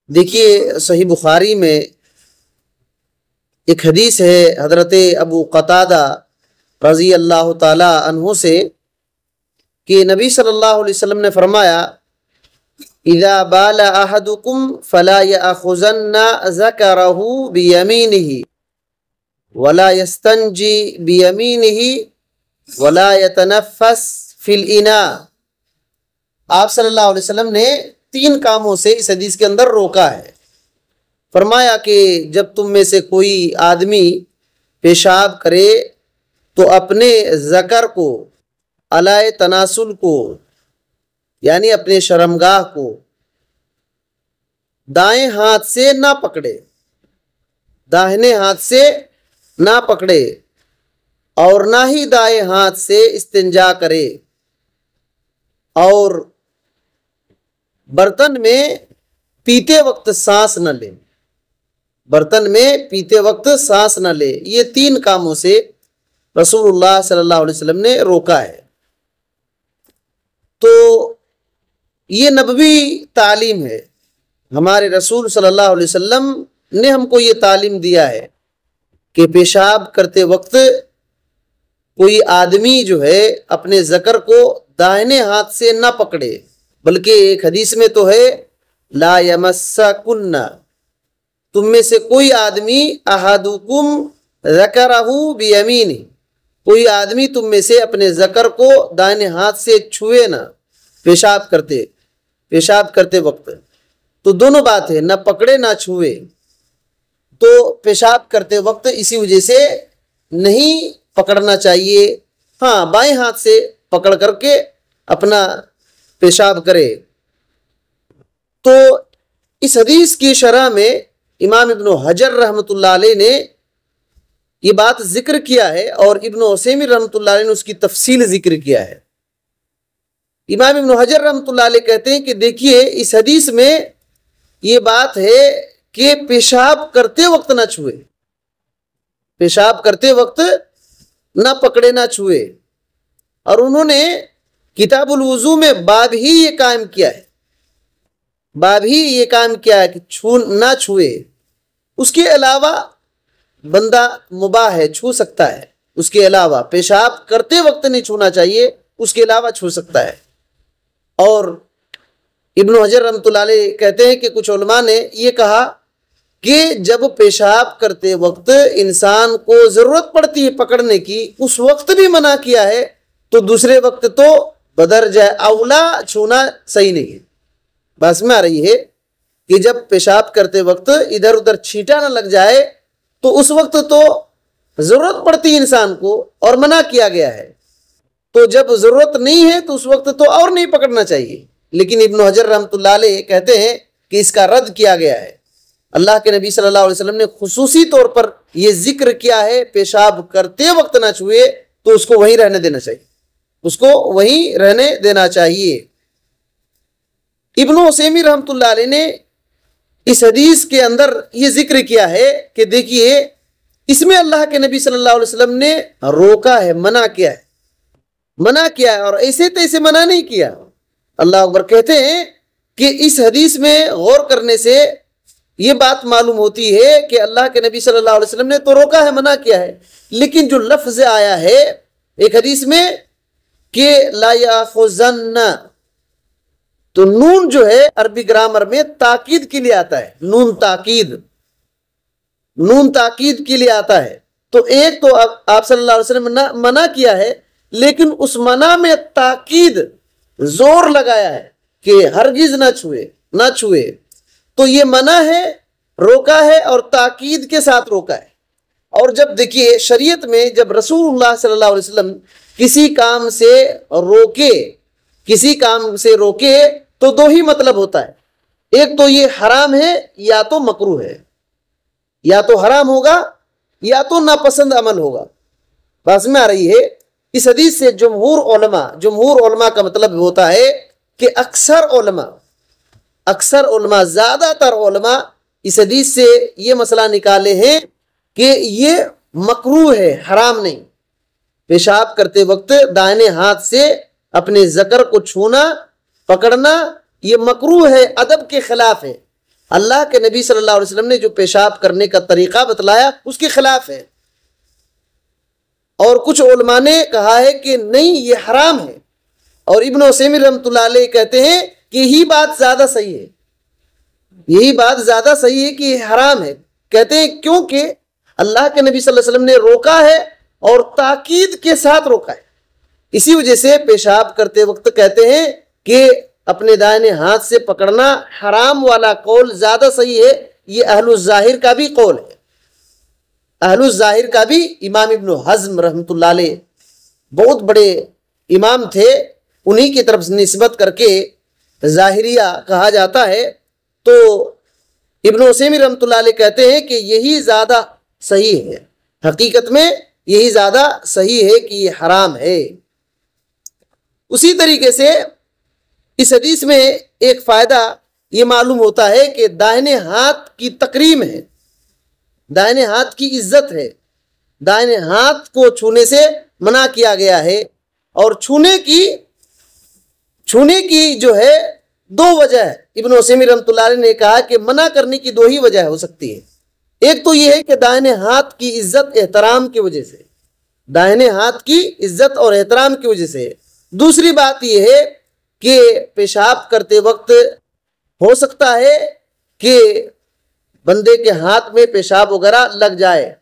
دیکھیے صحیح بخاری میں ایک حدیث ہے حضرت ابو قتادہ رضی اللہ تعالی عنہ سے کہ نبی صلی اللہ علیہ وسلم نے فرمایا اذا بال احدکم فلا یأخذن ذکرہ بیمینہ ولا یستنجی بیمینہ ولا یتنفس فی الاناء۔ آپ صلی اللہ علیہ وسلم نے 3 کاموں سے اس حدیث کے اندر روکا ہے۔ فرمایا کہ جب تم میں سے کوئی آدمی پیشاب کرے تو اپنے ذکر کو، علائے تناسل کو، یعنی اپنے شرمگاہ کو دائیں ہاتھ سے نہ پکڑے، داہنے ہاتھ سے نہ پکڑے، اور نہ ہی دائیں ہاتھ سے استنجا کرے، اور برتن میں پیتے وقت سانس نہ لے، برتن میں پیتے وقت سانس نہ لے۔ یہ 3 کاموں سے رسول اللہ صلی اللہ علیہ وسلم نے روکا ہے۔ تو یہ نبوی تعلیم ہے، ہمارے رسول صلی اللہ علیہ وسلم نے ہم کو یہ تعلیم دیا ہے کہ پیشاب کرتے وقت کوئی آدمی جو ہے اپنے ذکر کو دائنے ہاتھ سے نہ پکڑے، بلکہ ایک حدیث میں تو ہے لا یمسکن، تم میں سے کوئی آدمی احدکم ذکرہ بیمینہ، کوئی آدمی تم میں سے اپنے ذکر کو دائنے ہاتھ سے چھوئے نہ پیشاب کرتے وقت۔ تو دونوں بات ہے، نہ پکڑے نہ چھوئے۔ تو پیشاب کرتے وقت اسی وجہ سے نہیں پکڑنا چاہیے، ہاں بائیں ہاتھ سے پکڑ کر کے اپنا پیشاب کرے۔ تو اس حدیث کی شرح میں امام ابن حجر رحمۃ اللہ علیہ نے یہ بات ذکر کیا ہے، اور ابن عثیمین رحمۃ اللہ علیہ نے اس کی تفصیل ذکر کیا ہے۔ امام ابن حجر رحمۃ اللہ علیہ کہتے ہیں کہ دیکھیے اس حدیث میں یہ بات ہے کہ پیشاب کرتے وقت نہ چھوئے، پیشاب کرتے وقت نہ پکڑے نہ چھوئے، اور انہوں نے کتاب الوضو میں باب ہی یہ قائم کیا ہے، باب ہی یہ قائم کیا ہے کہ نہ چھوئے۔ اس کے علاوہ بندہ مباح ہے، چھو سکتا ہے، اس کے علاوہ پیشاب کرتے وقت نہیں چھونا چاہیے، اس کے علاوہ چھو سکتا ہے۔ اور ابن حجر رحمۃ اللہ علیہ کہتے ہیں کہ کچھ علماء نے یہ کہا کہ جب پیشاب کرتے وقت انسان کو ضرورت پڑتی ہے پکڑنے کی، اس وقت بھی منع کیا ہے، تو دوسرے وقت تو بدرجہ اولا چھونا صحیح نہیں ہے۔ بات میں آ رہی ہے کہ جب پیشاب کرتے وقت ادھر ادھر چھینٹا نہ لگ جائے تو اس وقت تو ضرورت پڑتی ہے انسان کو اور منع کیا گیا ہے، تو جب ضرورت نہیں ہے تو اس وقت تو اور نہیں پکڑنا چاہیے۔ لیکن ابن حجر رحمۃ اللہ علیہ کہتے ہیں کہ اس کا رد کیا گیا ہے، اللہ کے نبی صلی اللہ علیہ وسلم نے خصوصی طور پر یہ ذکر کیا ہے پیشاب کرتے وقت نہ چھوئے، تو اس کو وہیں رہنے دینا چاہیے، اس کو وہیں رہنے دینا چاہیے۔ ابن عثیمین رحمۃ اللہ علیہ نے اس حدیث کے اندر یہ ذکر کیا ہے کہ دیکھیے اس میں اللہ کے نبی صلی اللہ علیہ وسلم نے روکا ہے، منع کیا ہے، اور ایسے تیسے منع نہیں کیا۔ اللہ اکبر۔ کہتے ہیں کہ اس حدیث میں غور کرنے سے یہ بات معلوم ہوتی ہے کہ اللہ کے نبی صلی اللہ علیہ وسلم نے تو روکا ہے، منع کیا ہے، لیکن جو لفظ آیا ہے ایک حدیث میں کہ لا یاخذن، تو نون جو ہے عربی گرامر میں تاکید کے لیے آتا ہے، نون تاکید کے لیے آتا ہے۔ تو ایک تو آپ صلی اللہ علیہ وسلم نے منع کیا ہے، لیکن اس منع میں تاکید زور لگایا ہے کہ ہرگز نہ چھوئے۔ تو یہ منع ہے، روکا ہے، اور تاکید کے ساتھ روکا ہے۔ اور جب دیکھیے شریعت میں جب رسول اللہ صلی اللہ علیہ وسلم کسی کام سے روکے تو 2 ہی مطلب ہوتا ہے، ایک تو یہ حرام ہے یا تو مکروہ ہے، یا تو حرام ہوگا یا تو ناپسند عمل ہوگا۔ بات میں آ رہی ہے۔ اس حدیث سے جمہور علماء کا مطلب ہوتا ہے کہ اکثر علماء زیادہ تر علماء اس حدیث سے یہ مسئلہ نکالے ہیں کہ یہ مکروہ ہے، حرام نہیں۔ پیشاب کرتے وقت دائنے ہاتھ سے اپنے ذکر کو چھونا، پکڑنا، یہ مکروہ ہے، ادب کے خلاف ہے۔ اللہ کے نبی صلی اللہ علیہ وسلم نے جو پیشاب کرنے کا طریقہ بتلایا اس کے خلاف ہے۔ اور کچھ علماء نے کہا ہے کہ نہیں، یہ حرام ہے، اور ابن عثیمین رحمۃ اللہ علیہ کہتے ہیں کہ یہی بات زیادہ صحیح ہے، یہی بات زیادہ صحیح ہے کہ یہ حرام ہے۔ کہتے ہیں کیونکہ اللہ کے نبی صلی اللہ علیہ وسلم نے روکا ہے اور تاکید کے ساتھ روکا ہے، اسی وجہ سے پیشاب کرتے وقت کہتے ہیں کہ اپنے دائیں ہاتھ سے پکڑنا حرام والا قول زیادہ صحیح ہے۔ یہ اہل الظاہر کا بھی قول ہے، اہل الظاہر کا بھی۔ امام ابن حزم رحمۃ اللہ علیہ بہت بڑے امام تھے، انہی کی طرف نسبت کر کے ظاہریہ کہا جاتا ہے۔ تو ابن عثیمین رحمۃ اللہ علیہ کہتے ہیں کہ یہی زیادہ صحیح ہے، حقیقت میں یہی زیادہ صحیح ہے کہ یہ حرام ہے۔ اسی طریقے سے اس حدیث میں ایک فائدہ یہ معلوم ہوتا ہے کہ دائیں ہاتھ کی تکریم ہے، دائیں ہاتھ کی عزت ہے، دائیں ہاتھ کو چھونے سے منع کیا گیا ہے۔ اور چھونے کی جو ہے دو وجہ ہے۔ ابن عثیمین رحمۃ اللہ علیہ نے کہا کہ منع کرنے کی دو ہی وجہ ہو سکتی ہے۔ ایک تو یہ ہے کہ دائیں ہاتھ کی عزت احترام کی وجہ سے، دائیں ہاتھ کی عزت اور احترام کی وجہ سے۔ دوسری بات یہ ہے کہ پیشاب کرتے وقت ہو سکتا ہے کہ بندے کے ہاتھ میں پیشاب وغیرہ لگ جائے،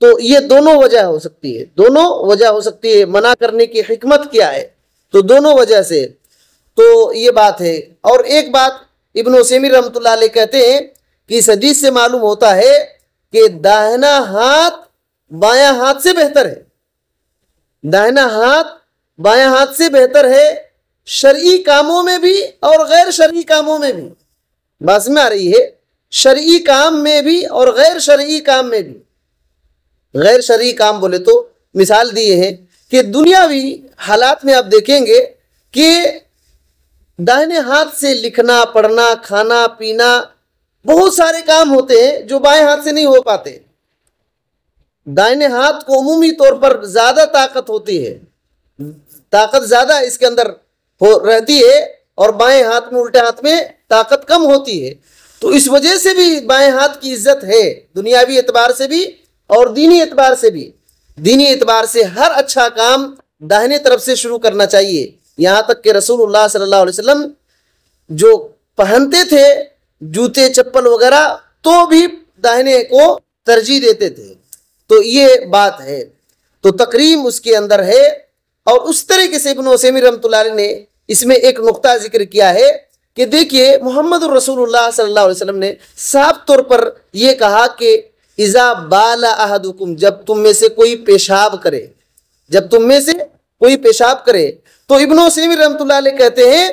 تو یہ دونوں وجہ ہو سکتی ہے، دونوں وجہ ہو سکتی ہے۔ منع کرنے کی حکمت کیا ہے؟ تو دونوں وجہ سے تو یہ بات ہے۔ اور ایک بات ابن عثیمین رحمۃ اللہ علیہ کہتے ہیں کہ اس حدیث سے معلوم ہوتا ہے کہ داہنا ہاتھ بایاں ہاتھ سے بہتر ہے، داہنا ہاتھ بایاں ہاتھ سے بہتر ہے، شرعی کاموں میں بھی اور غیر شرعی کاموں میں بھی۔ بات میں آ رہی ہے، شرعی کام میں بھی اور غیر شرعی کام میں بھی۔ غیر شرعی کام بولے تو مثال دی ہے کہ دنیاوی حالات میں آپ دیکھیں گے کہ دائیں ہاتھ سے لکھنا، پڑھنا، کھانا، پینا، بہت سارے کام ہوتے ہیں جو بائیں ہاتھ سے نہیں ہو پاتے۔ دائیں ہاتھ کو عمومی طور پر زیادہ طاقت ہوتی ہے، طاقت زیادہ اس کے اندر رہتی ہے، اور بائیں ہاتھ میں، الٹے ہاتھ میں طاقت کم ہوتی ہے۔ تو اس وجہ سے بھی بائیں ہاتھ کی عزت ہے، دنیاوی اعتبار سے بھی اور دینی اعتبار سے بھی۔ دینی اعتبار سے ہر اچھا کام داہنے طرف سے شروع کرنا چاہیے۔ یہاں تک کہ رسول اللہ صلی اللہ علیہ وسلم جو پہنتے تھے جوتے چپل وغیرہ تو بھی داہنے کو ترجیح دیتے تھے۔ تو یہ بات ہے، تو تکریم اس کے اندر ہے۔ اور اس طریقے سے ابن عثیمین رحمۃ اللہ علیہ نے اس میں ایک نقطہ ذکر کیا ہے کہ دیکھیے محمد الرسول اللہ صلی اللہ علیہ وسلم نے صاف طور پر یہ کہا کہ اذا بال احدکم، جب تم میں سے کوئی پیشاب کرے، جب تم میں سے کوئی پیشاب کرے۔ تو ابن عثیمین رحمۃ اللہ علیہ کہتے ہیں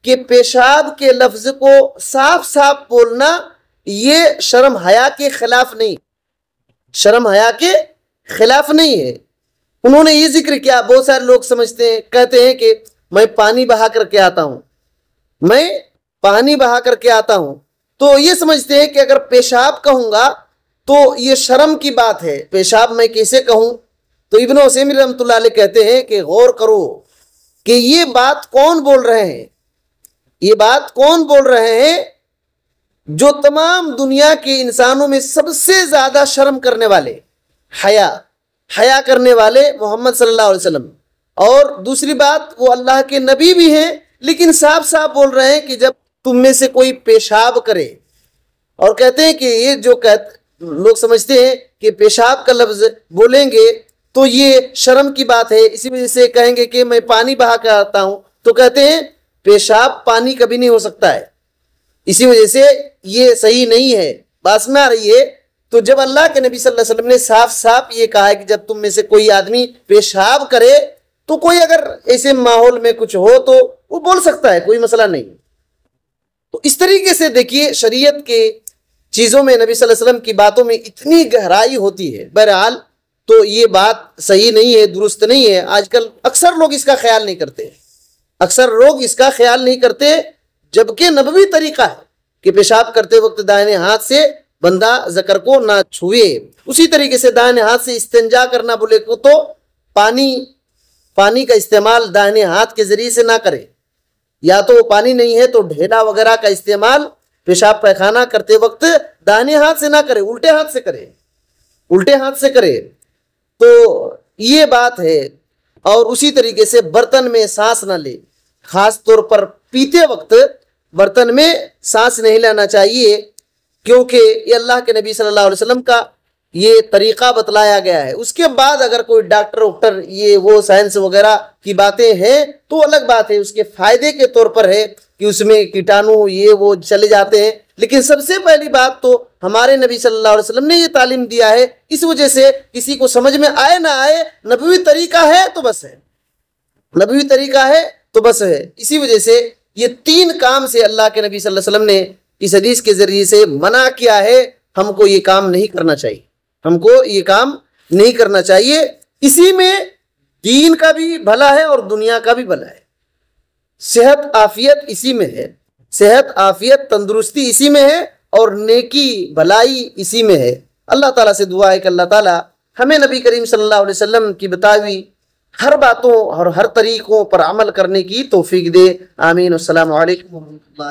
کہ پیشاب کے لفظ کو صاف صاف بولنا یہ شرم حیا کے خلاف نہیں، شرم حیا کے خلاف نہیں ہے۔ انہوں نے یہ ذکر کیا، بہت سارے لوگ سمجھتے ہیں، کہتے ہیں کہ میں پانی بہا کر کے آتا ہوں، میں پانی بہا کر کے آتا ہوں، تو یہ سمجھتے ہیں کہ اگر پیشاب کہوں گا تو یہ شرم کی بات ہے، پیشاب میں کیسے کہوں؟ تو ابن عثیمین رحمۃ اللہ علیہ کہتے ہیں کہ غور کرو کہ یہ بات کون بول رہے ہیں، یہ بات کون بول رہے ہیں؟ جو تمام دنیا کے انسانوں میں سب سے زیادہ شرم کرنے والے، حیا کرنے والے محمد صلی اللہ علیہ وسلم۔ اور دوسری بات وہ اللہ کے نبی بھی ہیں، لیکن صاف صاف بول رہے ہیں کہ جب تم میں سے کوئی پیشاب کرے، اور کہتے ہیں کہ یہ جو لوگ سمجھتے ہیں کہ پیشاب کا لفظ بولیں گے تو یہ شرم کی بات ہے، اسی وجہ سے کہیں گے کہ میں پانی بہا کر آتا ہوں، تو کہتے ہیں پیشاب پانی کبھی نہیں ہو سکتا ہے، اسی وجہ سے یہ صحیح نہیں ہے۔ بات میں آ رہی ہے؟ تو جب اللہ کے نبی صلی اللہ علیہ وسلم نے صاف صاف یہ کہا ہے کہ جب تم میں سے کوئی آدمی پیشاب کرے، تو کوئی اگر ایسے ماحول میں کچھ ہو تو وہ بول سکتا ہے، کوئی مسئلہ نہیں۔ تو اس طریقے سے دیکھیے شریعت کے چیزوں میں نبی صلی اللہ علیہ وسلم کی باتوں میں اتنی گہرائی ہوتی ہے۔ بہرحال تو یہ بات صحیح نہیں ہے، درست نہیں ہے۔ آج کل اکثر لوگ اس کا خیال نہیں کرتے، اکثر لوگ اس کا خیال نہیں کرتے، جبکہ نبوی طریقہ ہے کہ پیشاب کرتے وقت دائیں ہاتھ سے بندہ ذکر کو نہ چھوئے۔ اسی طریقے سے دائیں ہاتھ سے استنجا کرنا بولے کو تو پانی کا استعمال دائیں ہاتھ کے ذریعے سے نہ کرے، یا تو پانی نہیں ہے تو ڈھیلا وغیرہ کا استعمال پیشاب پیخانہ کرتے وقت دائیں ہاتھ سے نہ کرے، الٹے ہاتھ سے کرے، الٹے ہاتھ سے کرے۔ تو یہ بات ہے۔ اور اسی طریقے سے برتن میں سانس نہ لے، خاص طور پر پیتے وقت برتن میں سانس نہیں لینا چاہیے، کیونکہ یہ اللہ کے نبی صلی اللہ علیہ وسلم کا یہ طریقہ بتلایا گیا ہے۔ اس کے بعد اگر کوئی ڈاکٹر یہ وہ سائنس وغیرہ کی باتیں ہیں تو الگ بات ہے، اس کے فائدے کے طور پر ہے کہ اس میں کیٹانو یہ وہ چلے جاتے ہیں، لیکن سب سے پہلی بات تو ہمارے نبی صلی اللہ علیہ وسلم نے یہ تعلیم دیا ہے۔ اس وجہ سے کسی کو سمجھ میں آئے نہ آئے، نبوی طریقہ ہے تو بس ہے، نبوی طریقہ ہے تو بس ہے۔ اسی وجہ سے یہ 3 کام سے اللہ کے نبی صلی اللہ علیہ وسلم نے اس حدیث کے ذریعے سے منع کیا ہے، ہم کو یہ کام نہیں کرنا چاہیے، ہم کو یہ کام نہیں کرنا چاہیے۔ اسی میں دین کا بھی بھلا ہے اور دنیا کا بھی بھلا ہے، صحت عافیت اسی میں ہے، صحت عافیت تندرستی اسی میں ہے، اور نیکی بھلائی اسی میں ہے۔ اللہ تعالیٰ سے دعا ہے کہ اللہ تعالیٰ ہمیں نبی کریم صلی اللہ علیہ وسلم کی بتائی ہوئی ہر باتوں اور ہر طریقوں پر عمل کرنے کی توفیق دے، آمین۔ السلام علیکم ورحمۃ اللہ۔